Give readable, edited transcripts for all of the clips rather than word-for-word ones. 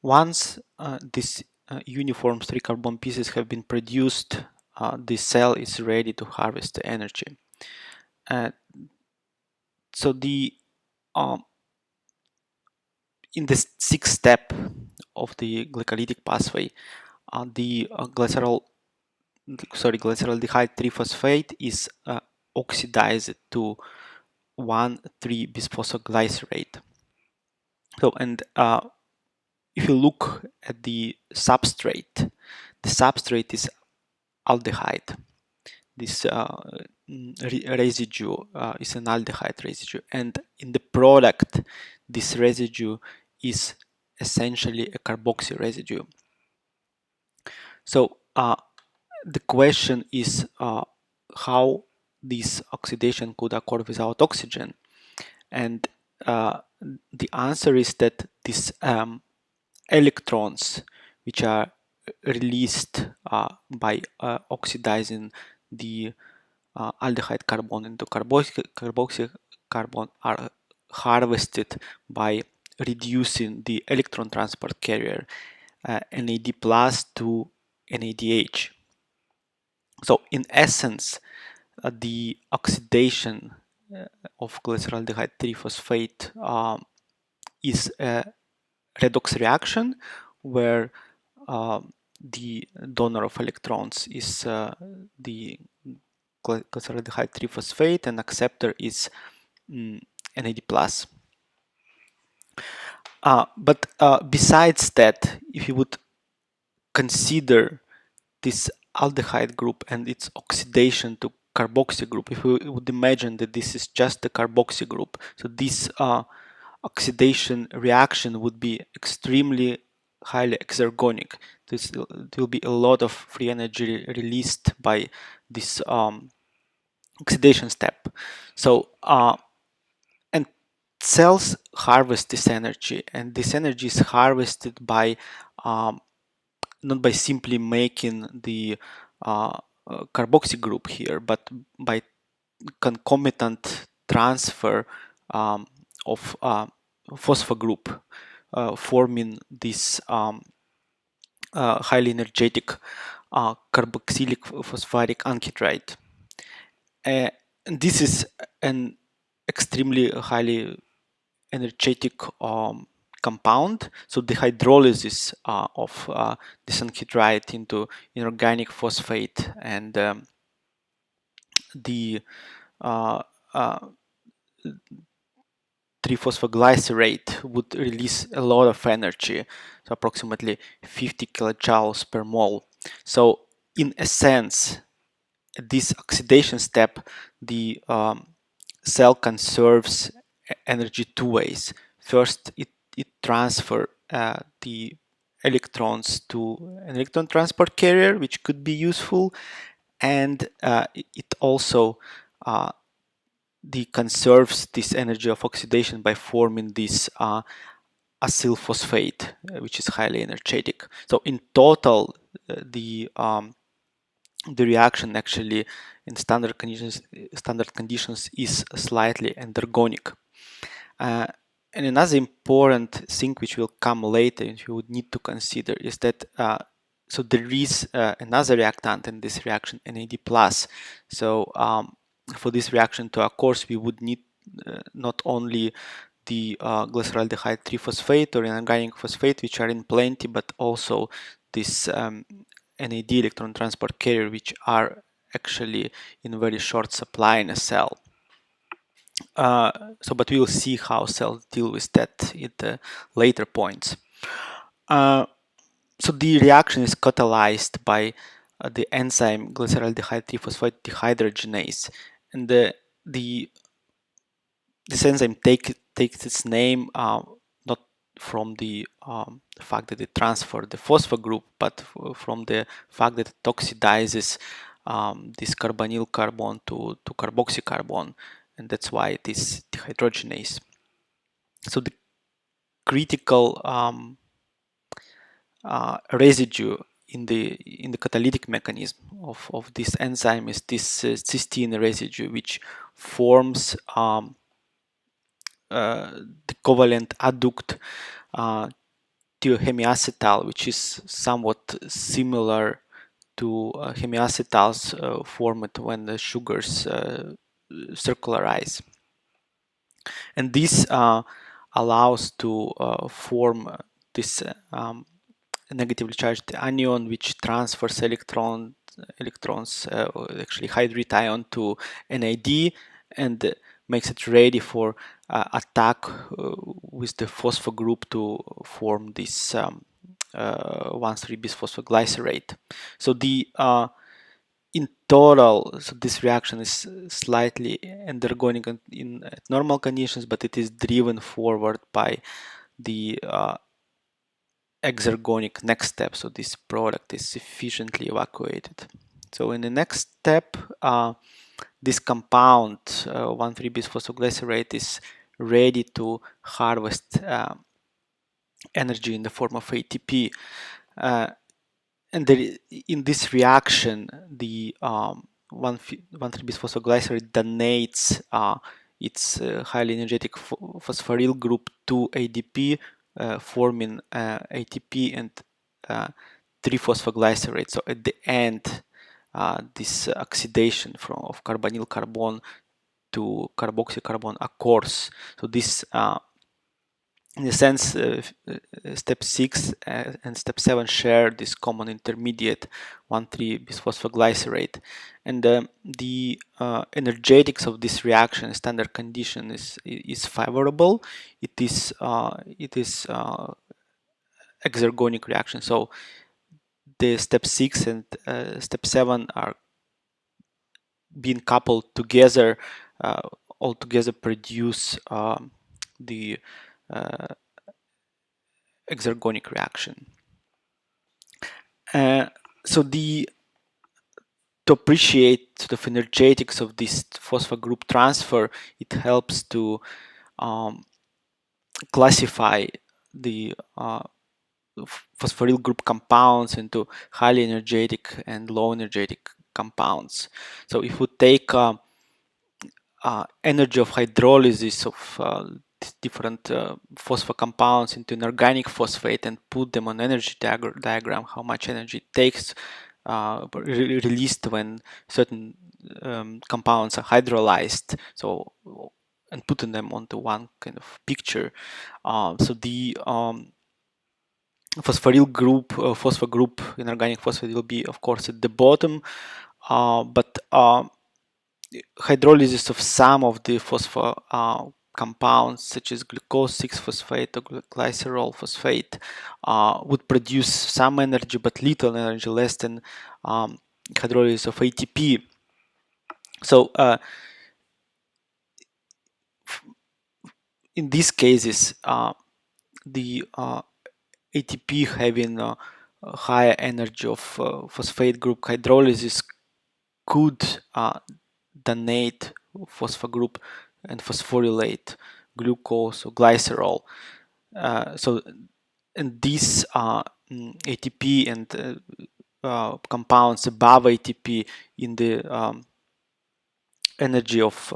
Once these uniform 3-carbon pieces have been produced, the cell is ready to harvest the energy. So the in the sixth step of the glycolytic pathway, the glyceraldehyde 3-phosphate is oxidized to 1,3-bisphosphoglycerate. So, and if you look at the substrate is aldehyde. This residue is an aldehyde residue, and in the product, this residue is essentially a carboxy residue. So the question is how this oxidation could occur without oxygen, and the answer is that these electrons which are released by oxidizing the aldehyde carbon into carboxy carbon are harvested by reducing the electron transport carrier NAD plus to NADH. So in essence, the oxidation of glyceraldehyde 3-phosphate is a redox reaction where the donor of electrons is the glyceraldehyde 3-phosphate and acceptor is NAD+. But besides that, if you would consider this aldehyde group and its oxidation to carboxy group, if we would imagine that this is just the carboxy group, so this oxidation reaction would be extremely highly exergonic. There will be a lot of free energy released by this oxidation step. So and cells harvest this energy, and this energy is harvested by not by simply making the carboxy group here, but by concomitant transfer of phosphor group, forming this highly energetic carboxylic phosphatic anhydride. This is an extremely highly energetic compound. So the hydrolysis of this anhydride into inorganic phosphate and the 3-phosphoglycerate would release a lot of energy, so approximately 50 kilojoules per mole. So in a sense, at this oxidation step, the cell conserves energy two ways. First, it transfers the electrons to an electron transport carrier, which could be useful, and it also conserves this energy of oxidation by forming this acyl phosphate, which is highly energetic. So in total, the reaction actually in standard conditions is slightly endergonic. And another important thing which will come later and you would need to consider is that so there is another reactant in this reaction, NAD+. So for this reaction to occur, we would need not only the glyceraldehyde 3-phosphate or inorganic phosphate, which are in plenty, but also this NAD electron transport carrier, which are actually in very short supply in a cell. But we will see how cells deal with that at the later points. So the reaction is catalyzed by the enzyme glyceraldehyde 3-phosphate dehydrogenase, and this enzyme takes its name not from the fact that it transfers the phosphor group, but from the fact that it oxidizes this carbonyl carbon to carboxy carbon, and that's why it is dehydrogenase. So the critical residue in the catalytic mechanism of this enzyme is this cysteine residue, which forms the covalent adduct thiohemiacetal, which is somewhat similar to hemiacetals formed when the sugars circularize. And this allows to form this negatively charged anion, which transfers electrons, actually hydride ion, to NAD, and makes it ready for attack with the phosphor group to form this 1,3-bisphosphoglycerate. So the in total, so this reaction is slightly undergoing in normal conditions, but it is driven forward by the exergonic next step. So this product is sufficiently evacuated. So in the next step, this compound 1,3-bisphosphoglycerate is ready to harvest energy in the form of ATP. And in this reaction, the 1,3-bisphosphoglycerate donates its highly energetic phosphoryl group to ADP, forming ATP and 3-phosphoglycerate. So at the end, this oxidation of carbonyl carbon to carboxyl carbon occurs. So this in a sense, step 6 and step 7 share this common intermediate 1,3-bisphosphoglycerate, and the energetics of this reaction, standard condition, is favorable. It is exergonic reaction. So the step 6 and step 7 are being coupled together, altogether produce the exergonic reaction. So to appreciate the energetics of this phosphor group transfer, it helps to classify the phosphoryl group compounds into highly energetic and low energetic compounds. So if we take energy of hydrolysis of different phosphor compounds into an organic phosphate and put them on energy diagram, how much energy it takes released when certain compounds are hydrolyzed, so, and putting them onto one kind of picture. So the phosphoryl group, phosphor group in organic phosphate will be, of course, at the bottom, but hydrolysis of some of the phosphor compounds, such as glucose 6-phosphate or glycerol phosphate, would produce some energy, but little energy, less than hydrolysis of ATP. So in these cases, the ATP having a higher energy of phosphate group hydrolysis could donate phosphor group and phosphorylate glucose or glycerol. And these ATP and compounds above ATP in the energy of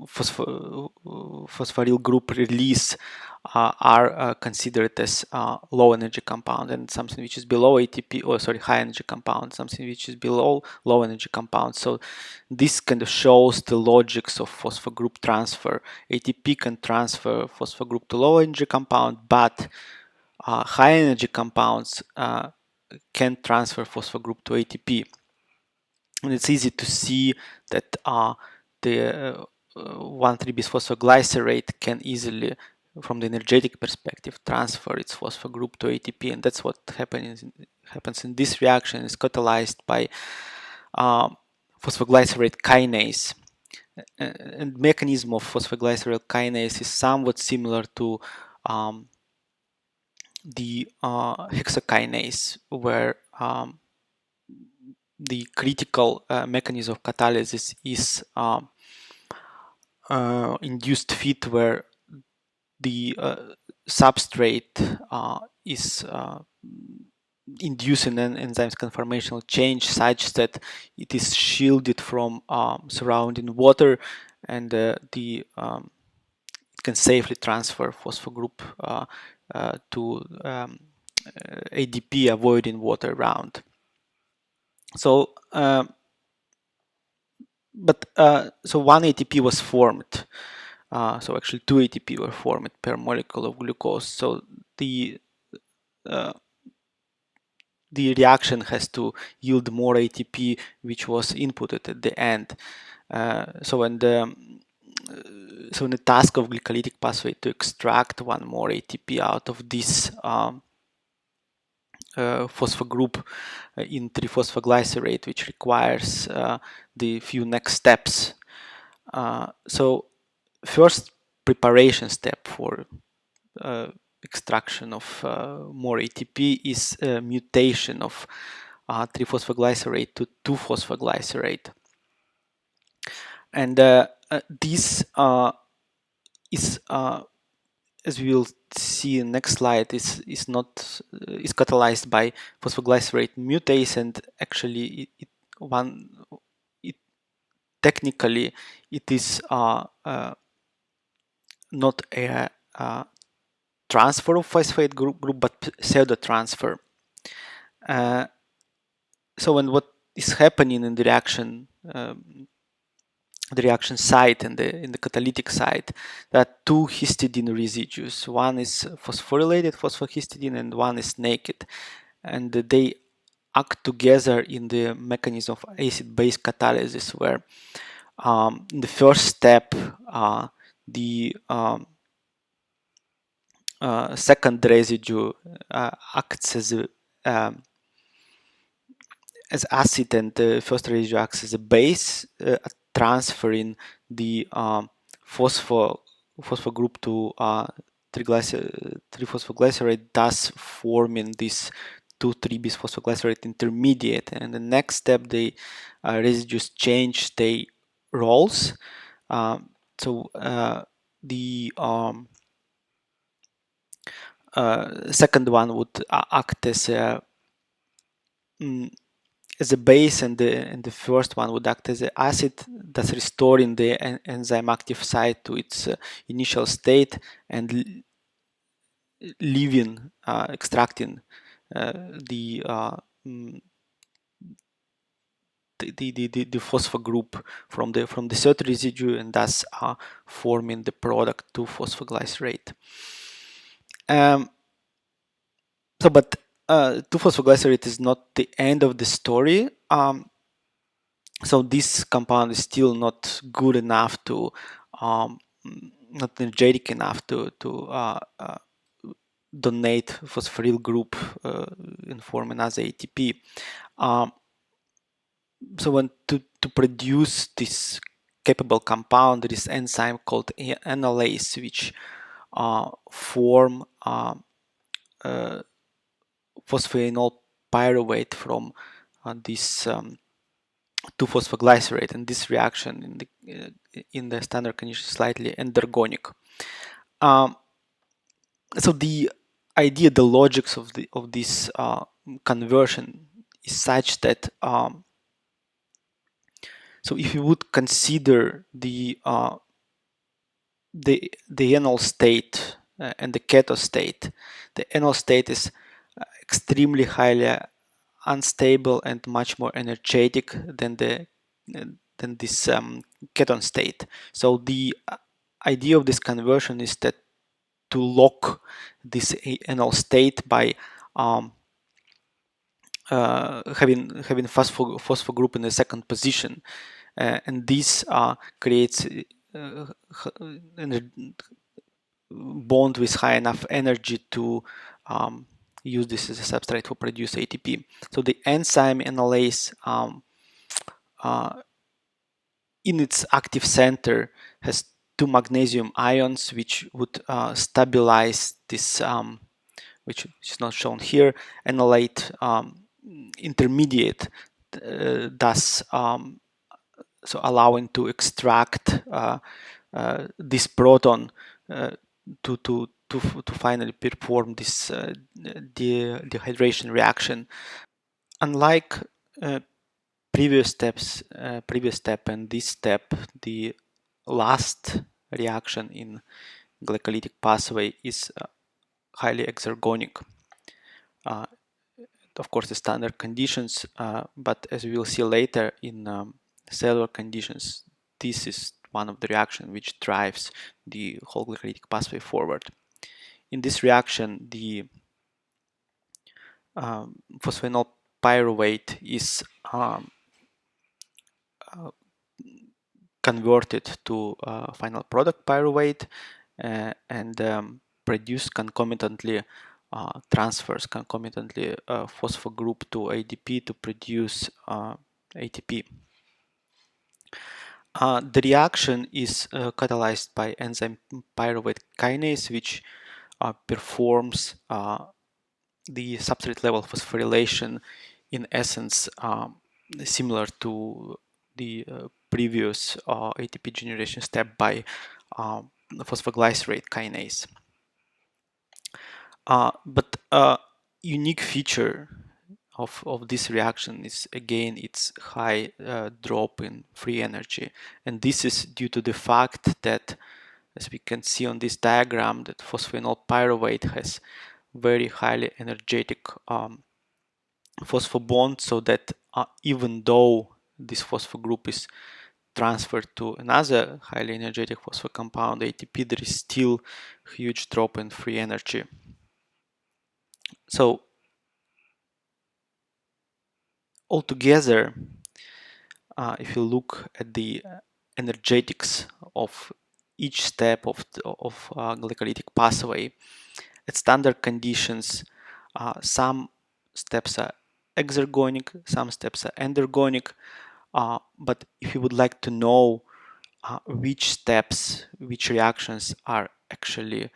phosphoryl group release are considered as low energy compound, and something which is below ATP, or sorry, high energy compound, something which is below low energy compound. So this kind of shows the logics of phosphor group transfer. ATP can transfer phosphor group to low energy compound, but high energy compounds can transfer phosphor group to ATP. And it's easy to see that the 1,3-bisphosphoglycerate can easily, from the energetic perspective, transfer its phosphor group to ATP, and that's what happens in this reaction. Is catalyzed by phosphoglycerate kinase, and mechanism of phosphoglycerate kinase is somewhat similar to the hexokinase, where the critical mechanism of catalysis is induced fit, where the substrate is inducing an enzyme's conformational change such that it is shielded from surrounding water, and it it can safely transfer phosphor group to ADP, avoiding water around. So, so one ATP was formed. So actually, two ATP were formed per molecule of glucose. So the reaction has to yield more ATP, which was inputted at the end. So when the task of glycolytic pathway to extract one more ATP out of this phosphor group in 3-phosphoglycerate, which requires the few next steps. So first preparation step for extraction of more ATP is mutation of 3-phosphoglycerate to 2-phosphoglycerate. And this is, as we will see in the next slide, is catalyzed by phosphoglycerate mutase, and actually technically it is not a transfer of phosphate group, but pseudo transfer. So when what is happening in the reaction site and in the catalytic site, there are two histidine residues. One is phosphorylated phosphohistidine and one is naked, and they act together in the mechanism of acid-base catalysis, where in the first step the second residue acts as acid, and the first residue acts as a base, transferring the phosphor group to 3-phosphoglycerate, thus forming this 2,3-bisphosphoglycerate intermediate. And the next step, the residues change their roles. So the second one would act as a base, and the first one would act as an acid, thus restoring the enzyme active site to its initial state and extracting the phosphor group from the third residue, and thus forming the product 2-phosphoglycerate. But 2-phosphoglycerate is not the end of the story. So this compound is still not good enough to, not energetic enough to donate phosphoryl group and form another ATP. So when to produce this capable compound, there is enzyme called analase, which form phosphoenol pyruvate from this 2-phosphoglycerate, and this reaction in the standard condition is slightly endergonic. So the idea, the logics of this conversion is such that so if you would consider the enol state and the ketose state, the enol state is extremely highly unstable and much more energetic than this ketone state. So the idea of this conversion is that to lock this enol state by having phosphor group in the second position, and this creates bond with high enough energy to use this as a substrate for produce ATP. So the enzyme analase in its active center has two magnesium ions, which would stabilize this, which is not shown here, enolate intermediate, thus so allowing to extract this proton to finally perform this dehydration reaction. Unlike previous step and this step, the last reaction in glycolytic pathway is highly exergonic. Of course, the standard conditions, but as we will see later in cellular conditions, this is one of the reactions which drives the whole glycolytic pathway forward. In this reaction, the phosphoenol pyruvate is converted to final product pyruvate and produced concomitantly, transfers concomitantly phosphor group to ADP to produce ATP. The reaction is catalyzed by enzyme pyruvate kinase, which performs the substrate level phosphorylation, in essence similar to the previous ATP generation step by phosphoglycerate kinase. But a unique feature of this reaction is again its high drop in free energy, and this is due to the fact that, as we can see on this diagram, that phosphoenol pyruvate has very highly energetic phosphobond, so that even though this phosphor group is transferred to another highly energetic phosphor compound ATP, there is still huge drop in free energy. So altogether, if you look at the energetics of each step of glycolytic pathway, at standard conditions, some steps are exergonic, some steps are endergonic. But if you would like to know which steps, which reactions are actually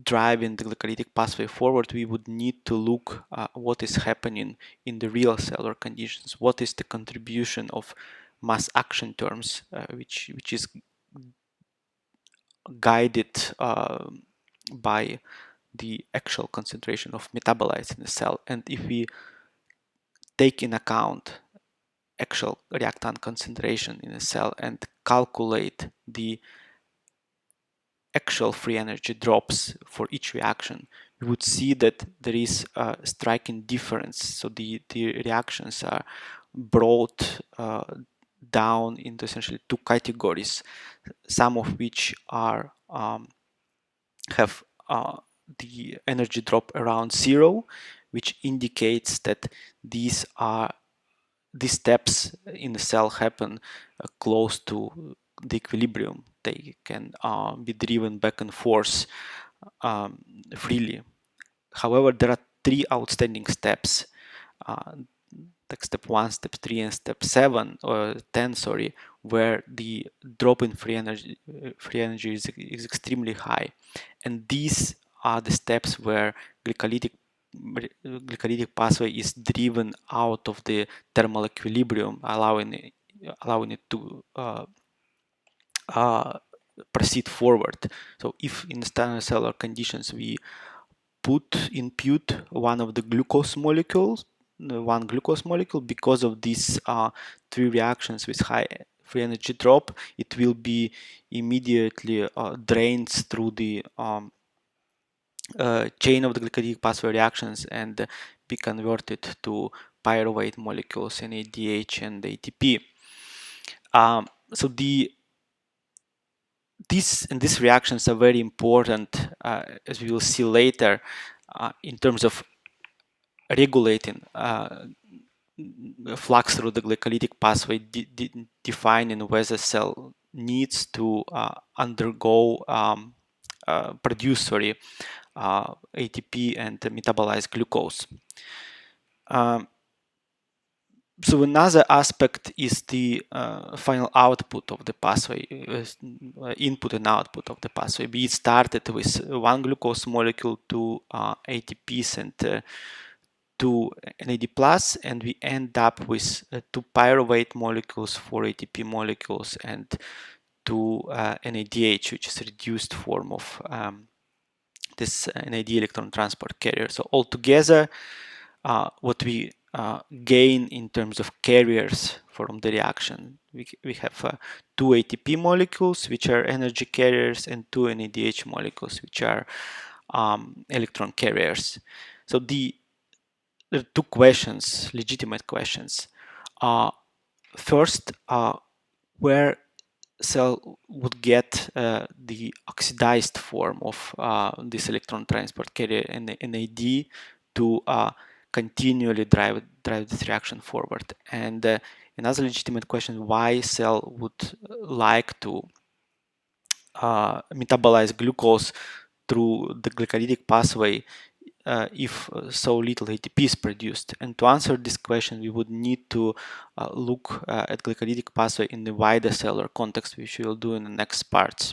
driving the glycolytic pathway forward, we would need to look what is happening in the real cellular conditions. What is the contribution of mass action terms, which is guided by the actual concentration of metabolites in the cell. And if we take in account actual reactant concentration in a cell and calculate the actual free energy drops for each reaction, we would see that there is a striking difference. So the reactions are brought down into essentially two categories, some of which are have the energy drop around zero, which indicates that these steps in the cell happen close to the equilibrium. They can be driven back and forth freely. However, there are three outstanding steps, like step 1, step 3, and step 7 or 10, sorry, where the drop in free energy is extremely high, and these are the steps where glycolytic pathway is driven out of the thermal equilibrium, allowing it to proceed forward. So if in standard cellular conditions we input one of the glucose molecules, one glucose molecule, because of these three reactions with high free energy drop, it will be immediately drained through the chain of the glycolytic pathway reactions and be converted to pyruvate molecules, NADH and ATP. So these reactions are very important, as we will see later, in terms of regulating flux through the glycolytic pathway, defining whether cell needs to undergo produce ATP and metabolize glucose. So another aspect is the final output of the pathway, input and output of the pathway. We started with one glucose molecule, two ATPs and two NAD+, and we end up with two pyruvate molecules, four ATP molecules, and two NADH, which is a reduced form of this NAD electron transport carrier. So altogether, what we gain in terms of carriers from the reaction. We have two ATP molecules, which are energy carriers, and two NADH molecules, which are electron carriers. So there are two questions, legitimate questions. First, where cell would get the oxidized form of this electron transport carrier NAD to continually drive this reaction forward. And another legitimate question: why cell would like to metabolize glucose through the glycolytic pathway if so little ATP is produced? And to answer this question, we would need to look at glycolytic pathway in the wider cellular context, which we will do in the next parts.